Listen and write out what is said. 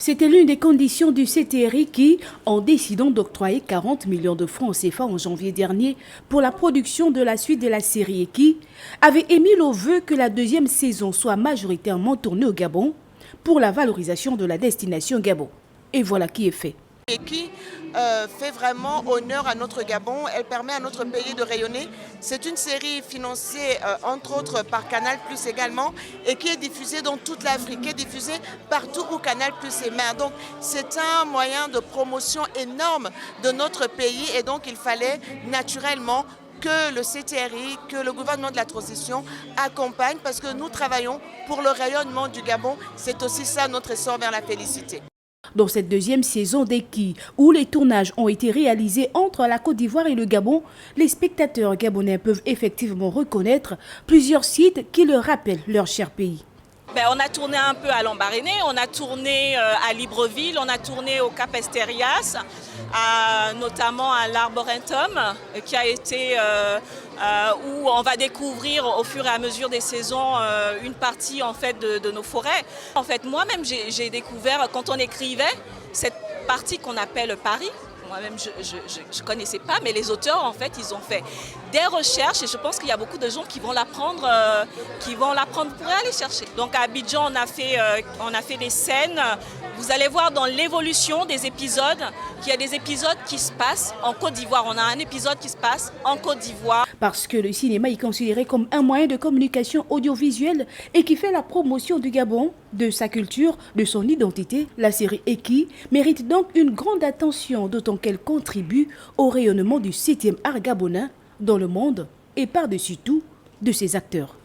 C'était l'une des conditions du CTRI qui, en décidant d'octroyer 40 millions de francs CFA en janvier dernier pour la production de la suite de la série Eki, avait émis le vœu que la deuxième saison soit majoritairement tournée au Gabon pour la valorisation de la destination Gabon. Et voilà qui est fait. Et qui fait vraiment honneur à notre Gabon. Elle permet à notre pays de rayonner. C'est une série financée entre autres par Canal Plus également et qui est diffusée dans toute l'Afrique, qui est diffusée partout où Canal Plus est main. Donc c'est un moyen de promotion énorme de notre pays et donc il fallait naturellement que le CTRI, que le gouvernement de la transition accompagne parce que nous travaillons pour le rayonnement du Gabon. C'est aussi ça notre essor vers la félicité. Dans cette deuxième saison d'Eki, où les tournages ont été réalisés entre la Côte d'Ivoire et le Gabon, les spectateurs gabonais peuvent effectivement reconnaître plusieurs sites qui leur rappellent leur cher pays. On a tourné un peu à Lambaréné, on a tourné à Libreville, on a tourné au Cap Esterias, notamment à l'Arboretum, qui a été où on va découvrir au fur et à mesure des saisons une partie en fait de nos forêts. En fait, moi-même, j'ai découvert quand on écrivait cette partie qu'on appelle Paris. Moi-même, je ne connaissais pas, mais les auteurs, en fait, ils ont fait des recherches et je pense qu'il y a beaucoup de gens qui vont l'apprendre pour aller chercher. Donc à Abidjan, on a fait des scènes. Vous allez voir dans l'évolution des épisodes qu'il y a des épisodes qui se passent en Côte d'Ivoire. On a un épisode qui se passe en Côte d'Ivoire. Parce que le cinéma est considéré comme un moyen de communication audiovisuelle et qui fait la promotion du Gabon, de sa culture, de son identité, la série Eki mérite donc une grande attention, d'autant qu'elle contribue au rayonnement du 7e art gabonais dans le monde et par-dessus tout de ses acteurs.